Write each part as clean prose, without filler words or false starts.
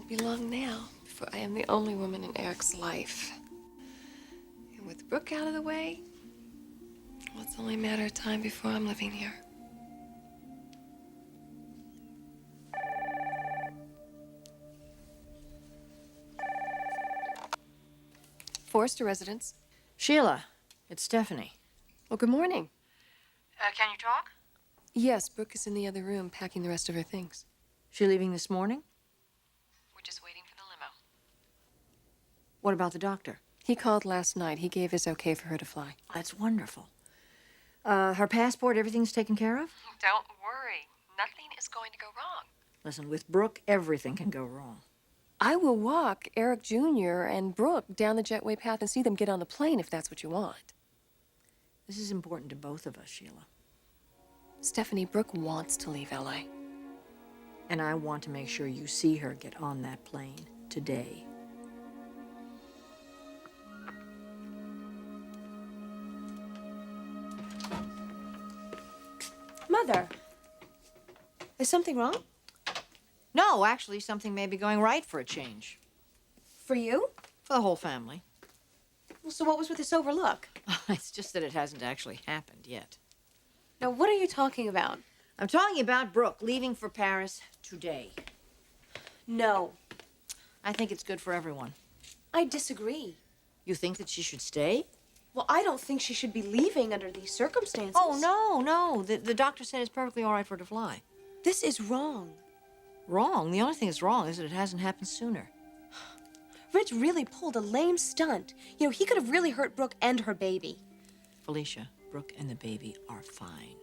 won't be long now before I am the only woman in Eric's life. And with Brooke out of the way, well, it's only a matter of time before I'm living here. Forrester residence. Sheila, it's Stephanie. Well, good morning. Can you talk? Yes, Brooke is in the other room packing the rest of her things. She leaving this morning? We're just waiting for the limo. What about the doctor? He called last night. He gave his okay for her to fly. That's wonderful. Her passport, everything's taken care of? Don't worry. Nothing is going to go wrong. Listen, with Brooke, everything can go wrong. I will walk Eric Jr. and Brooke down the jetway path and see them get on the plane if that's what you want. This is important to both of us, Sheila. Stephanie, Brooke wants to leave L.A. And I want to make sure you see her get on that plane today. Mother, is something wrong? No, actually, something may be going right for a change. For you? For the whole family. Well, so what was with this overlook? It's just that it hasn't actually happened yet. Now, what are you talking about? I'm talking about Brooke leaving for Paris today. No, I think it's good for everyone. I disagree. You think that she should stay? Well, I don't think she should be leaving under these circumstances. Oh, no. The doctor said it's perfectly all right for her to fly. This is wrong. Wrong? The only thing that's wrong is that it hasn't happened sooner. Rich really pulled a lame stunt. You know, he could have really hurt Brooke and her baby. Felicia, Brooke and the baby are fine.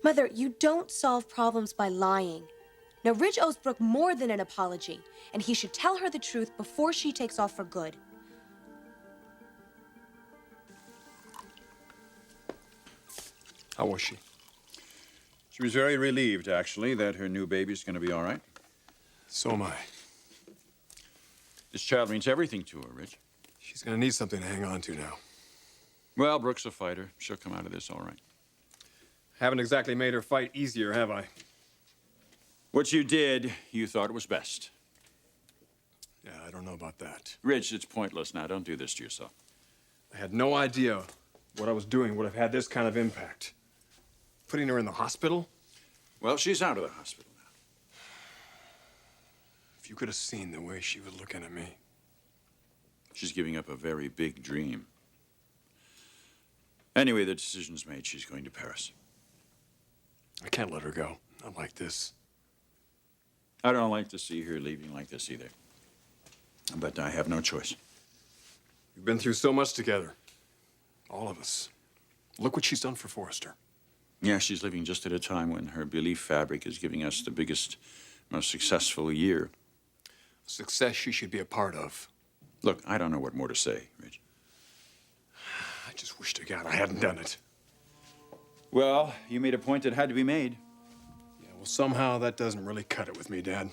Mother, you don't solve problems by lying. Now, Rich owes Brooke more than an apology, and he should tell her the truth before she takes off for good. How was she? She was very relieved, actually, that her new baby's going to be all right. So am I. This child means everything to her, Rich. She's gonna need something to hang on to now. Well, Brooke's a fighter. She'll come out of this all right. Haven't exactly made her fight easier, have I? What you did, you thought was best. Yeah, I don't know about that. Rich, it's pointless now. Don't do this to yourself. I had no idea what I was doing would have had this kind of impact. Putting her in the hospital? Well, she's out of the hospital now. If you could have seen the way she was looking at me. She's giving up a very big dream. Anyway, the decision's made. She's going to Paris. I can't let her go. Not like this. I don't like to see her leaving like this either. But I have no choice. We've been through so much together. All of us. Look what she's done for Forrester. Yeah, she's living just at a time when her belief fabric is giving us the biggest, most successful year. Success she should be a part of. Look, I don't know what more to say, Rich. I just wish to God I hadn't done it. Well, you made a point that had to be made. Yeah, well, somehow that doesn't really cut it with me, Dad.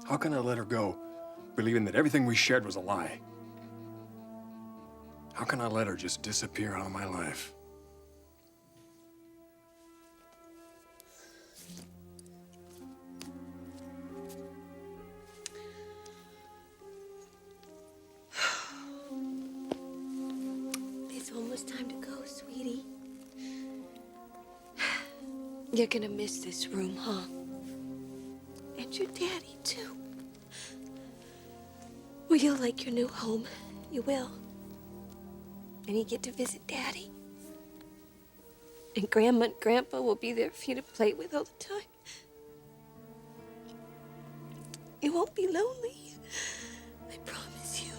How can I let her go, believing that everything we shared was a lie? How can I let her just disappear out of my life? It's almost time to go, sweetie. You're gonna miss this room, huh? And your daddy, too. Well, you'll like your new home. You will. And you get to visit Daddy. And Grandma and Grandpa will be there for you to play with all the time. You won't be lonely. I promise you.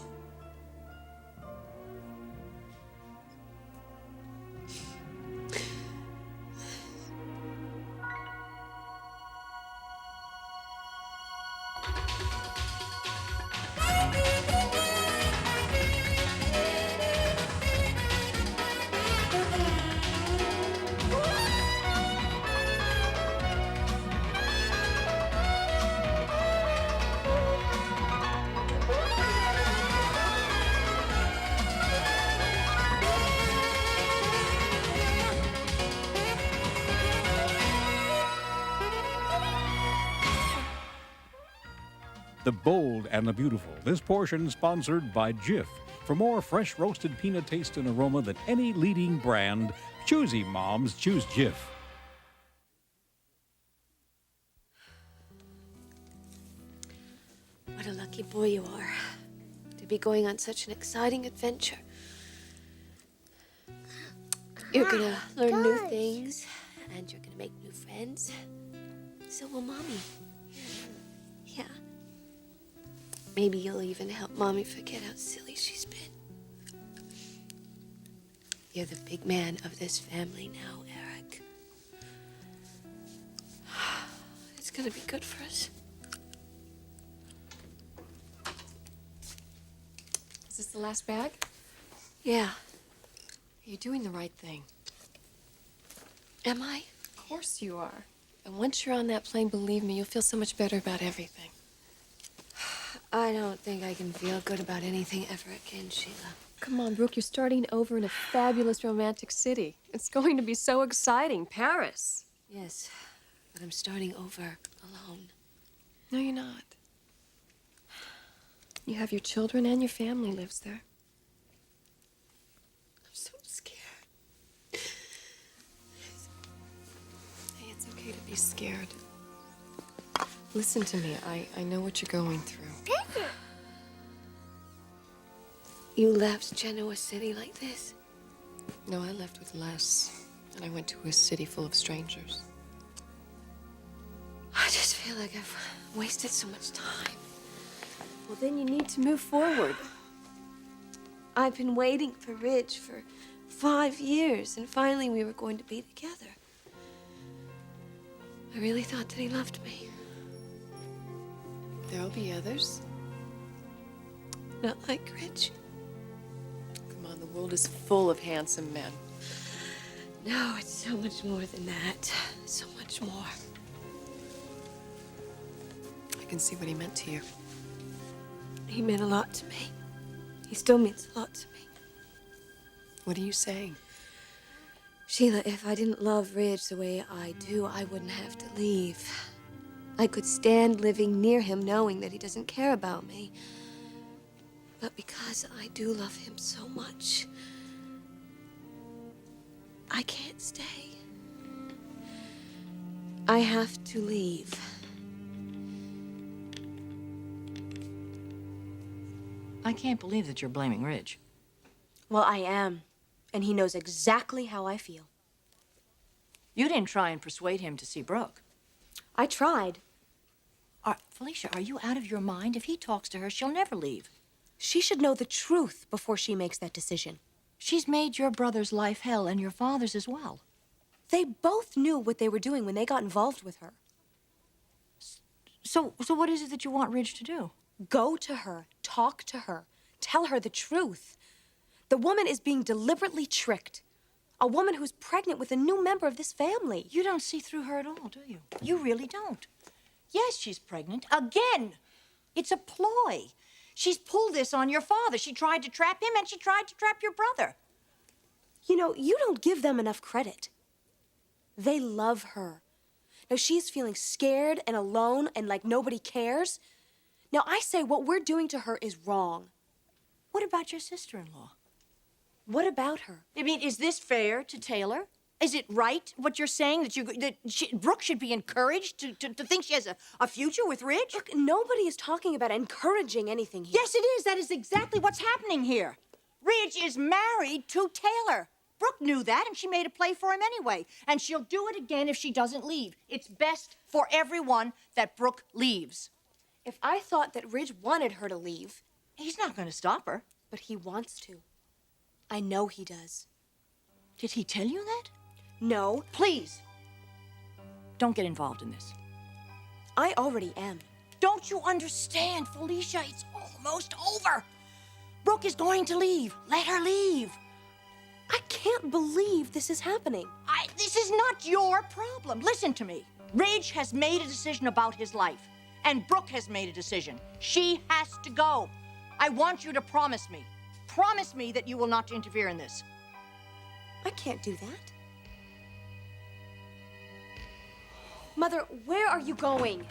The bold and the beautiful. This portion sponsored by Jif. For more fresh roasted peanut taste and aroma than any leading brand, choosy moms choose Jif. What a lucky boy you are to be going on such an exciting adventure. You're gonna learn new things, and you're gonna make new friends. So will Mommy. Yeah. Maybe you'll even help Mommy forget how silly she's been. You're the big man of this family now, Eric. It's gonna be good for us. Is this the last bag? Yeah. You're doing the right thing. Am I? Of course you are. And once you're on that plane, believe me, you'll feel so much better about everything. I don't think I can feel good about anything ever again, Sheila. Come on, Brooke, you're starting over in a fabulous romantic city. It's going to be so exciting. Paris. Yes, but I'm starting over alone. No, you're not. You have your children and your family lives there. I'm so scared. Hey, it's okay to be scared. Listen to me. I know what you're going through. You left Genoa City like this? No, I left with less. And I went to a city full of strangers. I just feel like I've wasted so much time. Well, then you need to move forward. I've been waiting for Ridge for 5 years, and finally we were going to be together. I really thought that he loved me. There'll be others. Not like Ridge. Come on, the world is full of handsome men. No, it's so much more than that. So much more. I can see what he meant to you. He meant a lot to me. He still means a lot to me. What are you saying? Sheila, if I didn't love Ridge the way I do, I wouldn't have to leave. I could stand living near him knowing that he doesn't care about me. But because I do love him so much, I can't stay. I have to leave. I can't believe that you're blaming Ridge. Well, I am. And he knows exactly how I feel. You didn't try and persuade him to see Brooke. I tried. Felicia, are you out of your mind? If he talks to her, she'll never leave. She should know the truth before she makes that decision. She's made your brother's life hell and your father's as well. They both knew what they were doing when they got involved with her. So what is it that you want Ridge to do? Go to her, talk to her, tell her the truth. The woman is being deliberately tricked. A woman who's pregnant with a new member of this family. You don't see through her at all, do you? You really don't. Yes, she's pregnant. Again! It's a ploy. She's pulled this on your father. She tried to trap him and she tried to trap your brother. You know, you don't give them enough credit. They love her. Now she's feeling scared and alone and like nobody cares. Now I say what we're doing to her is wrong. What about your sister-in-law? What about her? I mean, is this fair to Taylor? Is it right what you're saying that Brooke should be encouraged to think she has a future with Ridge? Look, nobody is talking about encouraging anything here. Yes, it is. That is exactly what's happening here. Ridge is married to Taylor. Brooke knew that, and she made a play for him anyway. And she'll do it again if she doesn't leave. It's best for everyone that Brooke leaves. If I thought that Ridge wanted her to leave... He's not going to stop her. But he wants to. I know he does. Did he tell you that? No. Please, don't get involved in this. I already am. Don't you understand, Felicia? It's almost over. Brooke is going to leave. Let her leave. I can't believe this is happening. This is not your problem. Listen to me. Ridge has made a decision about his life, and Brooke has made a decision. She has to go. I want you to promise me. Promise me that you will not interfere in this. I can't do that. Mother, where are you going?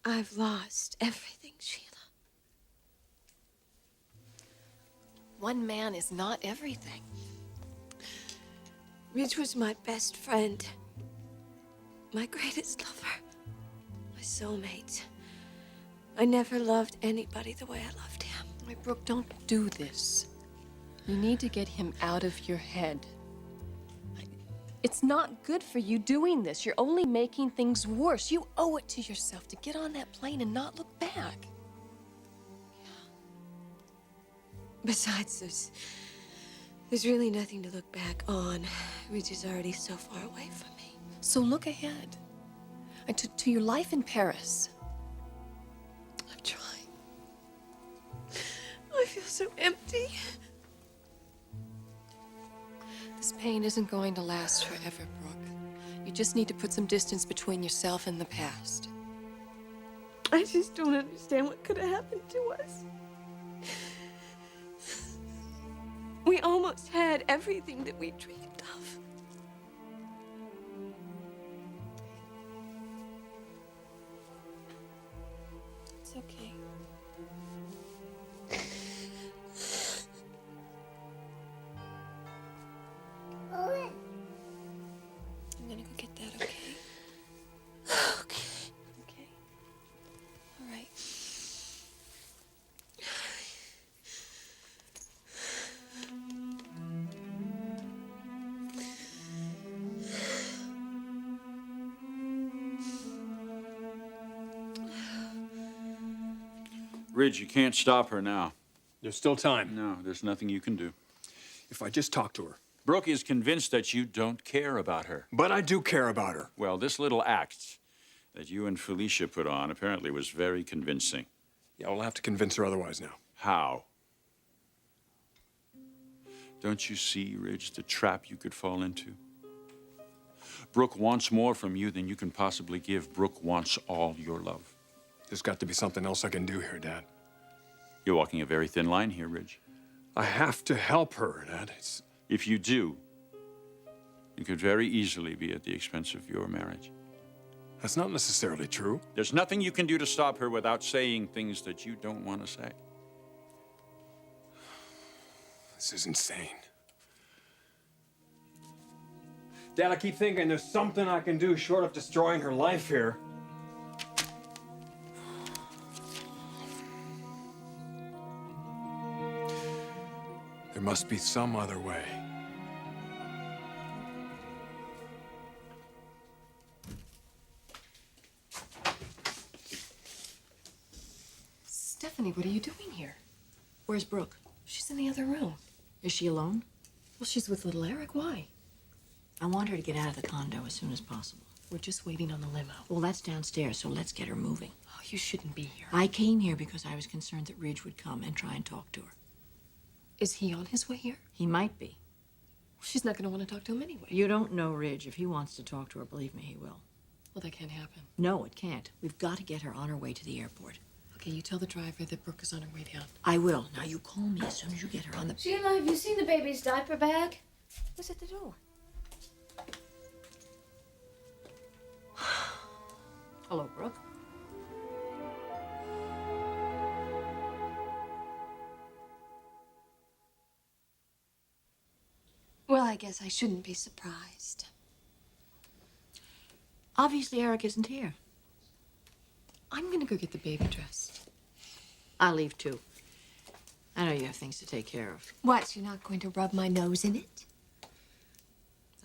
I've lost everything, Sheila. One man is not everything. Ridge was my best friend, my greatest lover, my soulmate. I never loved anybody the way I loved him. Wait, Brooke, don't do this. You need to get him out of your head. It's not good for you doing this. You're only making things worse. You owe it to yourself to get on that plane and not look back. Besides, there's really nothing to look back on. Ridge is already so far away from me. So look ahead. And to your life in Paris. I'm trying. I feel so empty. This pain isn't going to last forever, Brooke. You just need to put some distance between yourself and the past. I just don't understand what could have happened to us. We almost had everything that we dreamed of. It's okay. I'm gonna go get that, okay? Okay. Okay. All right. Ridge, you can't stop her now. There's still time. No, there's nothing you can do. If I just talk to her. Brooke is convinced that you don't care about her. But I do care about her. Well, this little act that you and Felicia put on apparently was very convincing. Yeah, I'll have to convince her otherwise now. How? Don't you see, Ridge, the trap you could fall into? Brooke wants more from you than you can possibly give. Brooke wants all your love. There's got to be something else I can do here, Dad. You're walking a very thin line here, Ridge. I have to help her, Dad. If you do, it could very easily be at the expense of your marriage. That's not necessarily true. There's nothing you can do to stop her without saying things that you don't want to say. This is insane. Dad, I keep thinking there's something I can do short of destroying her life here. There must be some other way. Stephanie, what are you doing here? Where's Brooke? She's in the other room. Is she alone? Well, she's with little Eric. Why? I want her to get out of the condo as soon as possible. We're just waiting on the limo. Well, that's downstairs, so let's get her moving. Oh, you shouldn't be here. I came here because I was concerned that Ridge would come and try and talk to her. Is he on his way here? He might be. Well, she's not going to want to talk to him anyway. You don't know Ridge. If he wants to talk to her, believe me, he will. Well, that can't happen. No, it can't. We've got to get her on her way to the airport. Okay, you tell the driver that Brooke is on her way down. I will. Now, you call me as soon as you get her on the... Sheila, have you seen the baby's diaper bag? Who's at the door? Hello, Brooke. Well, I guess I shouldn't be surprised. Obviously, Eric isn't here. I'm going to go get the baby dressed. I'll leave, too. I know you have things to take care of. What, you're not going to rub my nose in it?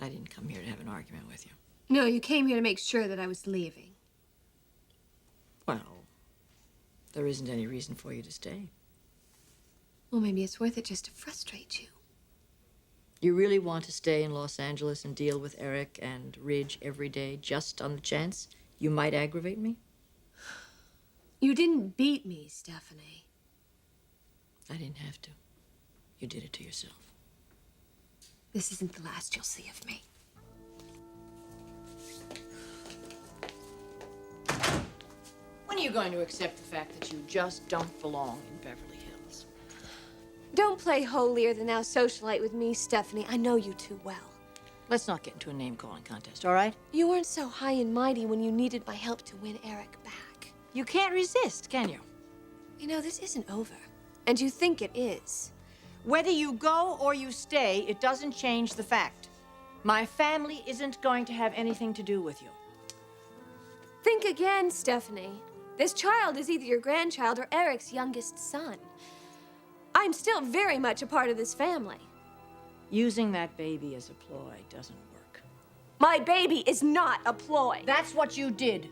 I didn't come here to have an argument with you. No, you came here to make sure that I was leaving. Well, there isn't any reason for you to stay. Well, maybe it's worth it just to frustrate you. You really want to stay in Los Angeles and deal with Eric and Ridge every day just on the chance you might aggravate me? You didn't beat me, Stephanie. I didn't have to. You did it to yourself. This isn't the last you'll see of me. When are you going to accept the fact that you just don't belong in Beverly Hills? Don't play holier-than-thou socialite with me, Stephanie. I know you too well. Let's not get into a name-calling contest, all right? You weren't so high and mighty when you needed my help to win Eric back. You can't resist, can you? You know, this isn't over. And you think it is. Whether you go or you stay, it doesn't change the fact. My family isn't going to have anything to do with you. Think again, Stephanie. This child is either your grandchild or Eric's youngest son. I'm still very much a part of this family. Using that baby as a ploy doesn't work. My baby is not a ploy. That's what you did.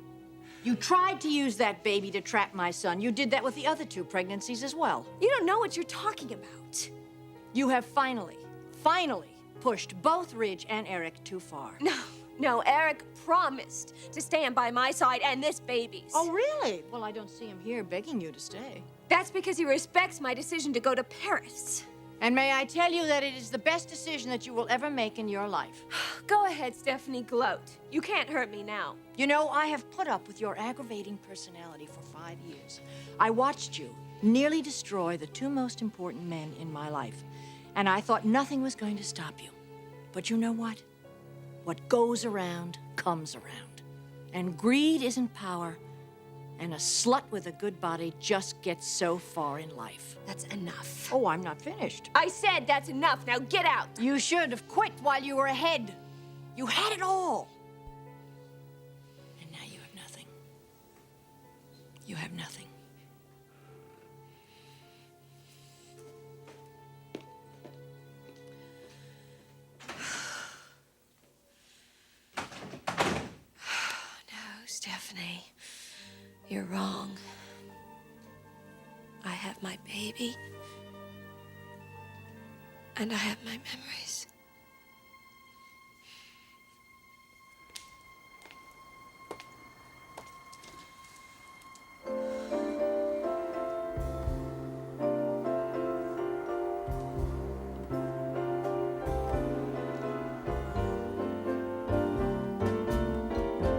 You tried to use that baby to trap my son. You did that with the other 2 pregnancies as well. You don't know what you're talking about. You have finally pushed both Ridge and Eric too far. No, Eric promised to stand by my side and this baby's. Oh, really? Well, I don't see him here begging you to stay. That's because he respects my decision to go to Paris. And may I tell you that it is the best decision that you will ever make in your life. Go ahead, Stephanie, gloat. You can't hurt me now. You know, I have put up with your aggravating personality for 5 years. I watched you nearly destroy the 2 most important men in my life, and I thought nothing was going to stop you. But you know what? What goes around comes around. And greed isn't power, and a slut with a good body just gets so far in life. That's enough. Oh, I'm not finished. I said that's enough. Now get out. You should have quit while you were ahead. You had it all. And now you have nothing. You have nothing. No, Stephanie, you're wrong. I have my baby, and I have my memories.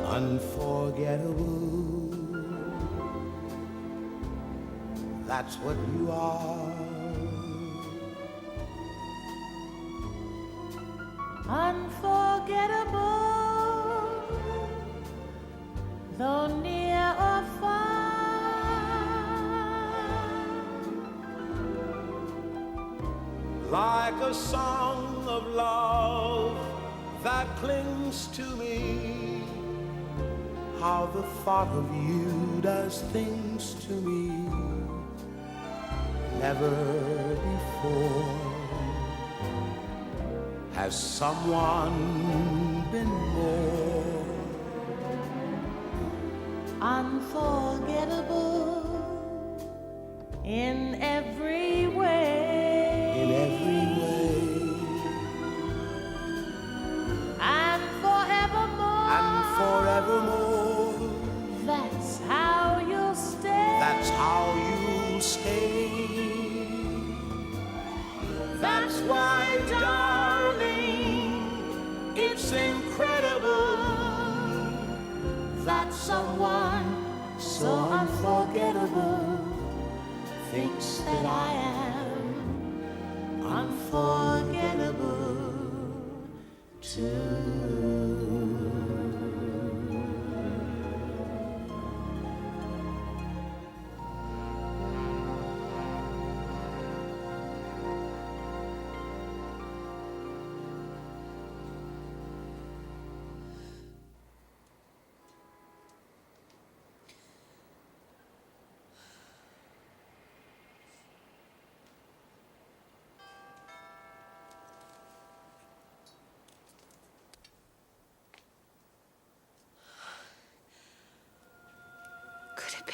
Unforgettable, that's what you are. Unforgettable, though near or far. Like a song of love that clings to me, how the thought of you does things to me never before has someone been more Unforgettable in every way. in every way, And forevermore. and forevermore. That's how you'll stay. That's how you'll stay. That's why, darling, it's incredible That someone so unforgettable thinks that I am unforgettable too. Could it be?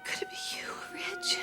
Could it be you, Ridge?